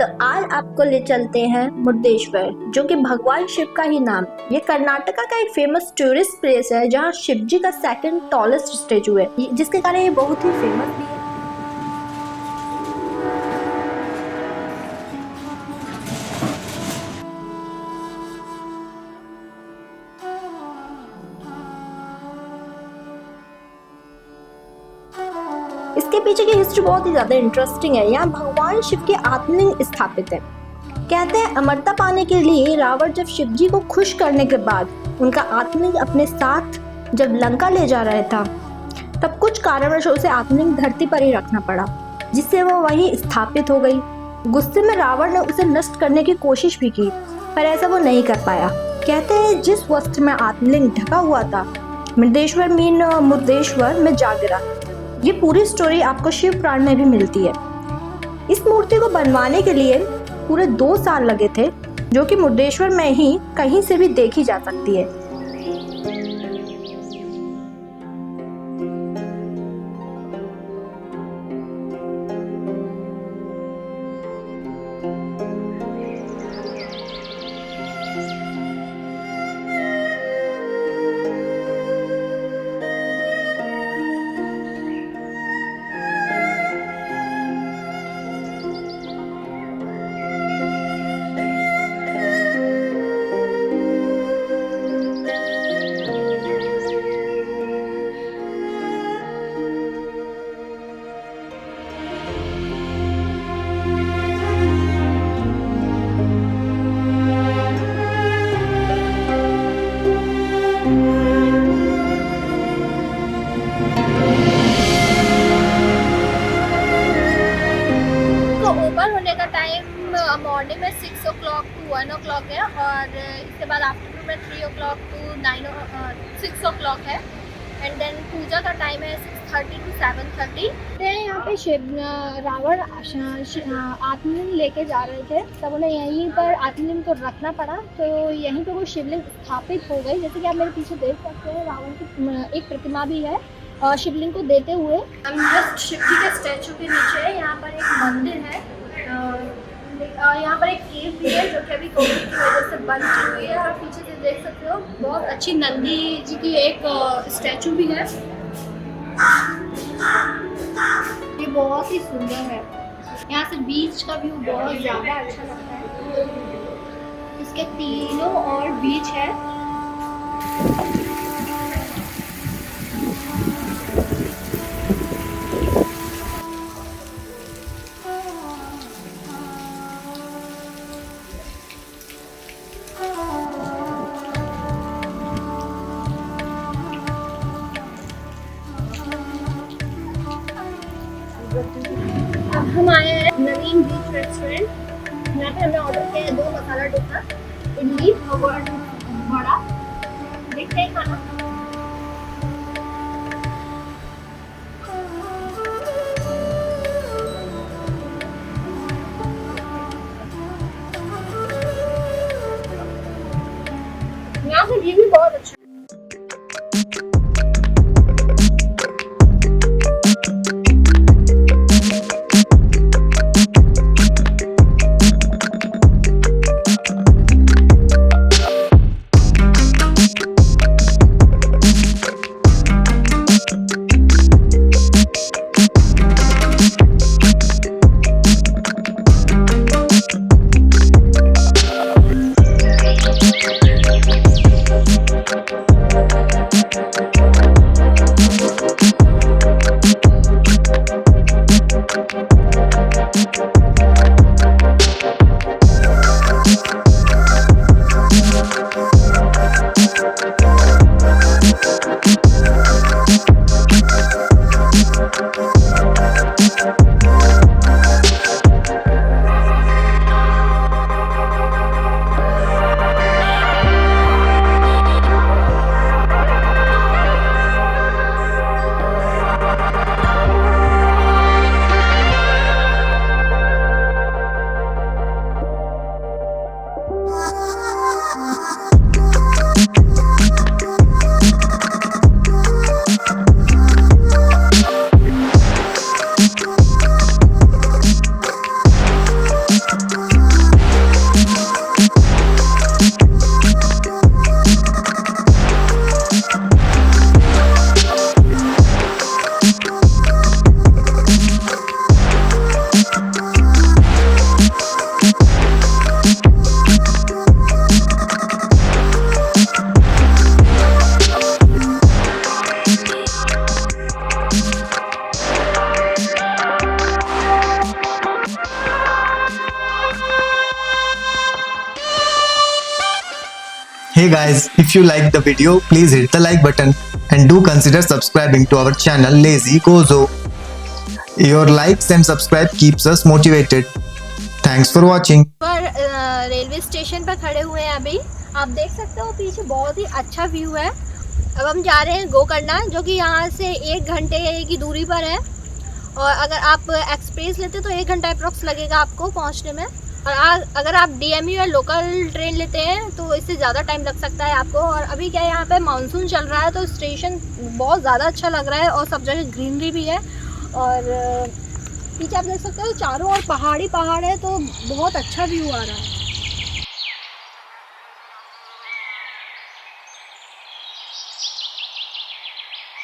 तो आज आपको ले चलते हैं मुर्देश्वर, जो कि भगवान शिव का ही नाम। ये कर्नाटका का एक फेमस टूरिस्ट प्लेस है जहाँ शिव जी का सेकंड टॉलेस्ट स्टेचू है, जिसके कारण ये बहुत ही फेमस भी है। इसके पीछे की हिस्ट्री बहुत ही ज्यादा इंटरेस्टिंग है। यहाँ भगवान शिव के आत्मलिंग स्थापित है। कहते हैं अमरता पाने के लिए रावण जब शिव जी को खुश करने के बाद उनका आत्मलिंग अपने साथ जब लंका ले जा रहा था, तब कुछ कारणवश उसे आत्मलिंग धरती पर ही रखना पड़ा, जिससे वो वहीं स्थापित हो गई। गुस्से में रावण ने उसे नष्ट करने की कोशिश भी की, पर ऐसा वो नहीं कर पाया। कहते हैं जिस वस्त्र में आत्मलिंग ढका हुआ था, मृदेश्वर मीन मुर्देश्वर में जा गिरा। ये पूरी स्टोरी आपको शिव पुराण में भी मिलती है। इस मूर्ति को बनवाने के लिए पूरे 2 साल लगे थे, जो कि मुर्देश्वर में ही कहीं से भी देखी जा सकती है। होने का टाइम मॉर्निंग में 6 o'clock to 1 o'clock है, और इसके बाद आफ्टरनून में 3 o'clock to 6 o'clock है, एंड देन पूजा का टाइम है 6:30 to 7:30। यहाँ पे शिव रावण आत्मलिंग लेके जा रहे थे, तब उन्हें यहीं पर आत्मलिंग को रखना पड़ा, तो यहीं पर वो शिवलिंग स्थापित हो गई। जैसे कि आप मेरे पीछे देख सकते हैं, रावण की एक प्रतिमा भी है शिवलिंग को देते हुए। हम जस्ट शिव जी के स्टैचू के नीचे है। यहाँ पर एक मंदिर है, यहाँ पर एक केव भी है जो कि अभी कोविड की वजह से बंद हुई है, और पीछे से देख सकते हो बहुत अच्छी नंदी जी की एक स्टैचू भी है। ये बहुत ही सुंदर है। यहाँ से बीच का व्यू बहुत ज़्यादा अच्छा लगता है। इसके तीनों और बीच है। अब हम आए हैं नवीन बीच रेस्टोरेंट। यहाँ पे हमने ऑर्डर किया है 2 मसाला डोसा, इडली और वड़ा। देखते हैं खाना। यहाँ से व्यू भी बहुत अच्छा। Hey guys, if you liked the video, please hit the like button and do consider subscribing to our channel Lazy Gozo. Your likes and subscribe keeps us motivated. Thanks for watching. पर railway station पर खड़े हुए हैं अभी। आप देख सकते हो पीछे बहुत ही अच्छा व्यू है। अब हम जा रहे हैं गोकर्णा, जो कि यहाँ से 1 घंटे की दूरी पर है। और अगर आप एक्सप्रेस लेते तो 1 घंटा अप्रॉक्स लगेगा आपको पहुँचने में। और अगर आप DMU या लोकल ट्रेन लेते हैं तो इससे ज़्यादा टाइम लग सकता है आपको। और अभी क्या है, यहाँ पे मानसून चल रहा है तो स्टेशन बहुत ज़्यादा अच्छा लग रहा है और सब जगह ग्रीनरी भी है। और पीछे आप देख सकते हो चारों ओर पहाड़ ही पहाड़ है, तो बहुत अच्छा व्यू आ रहा है।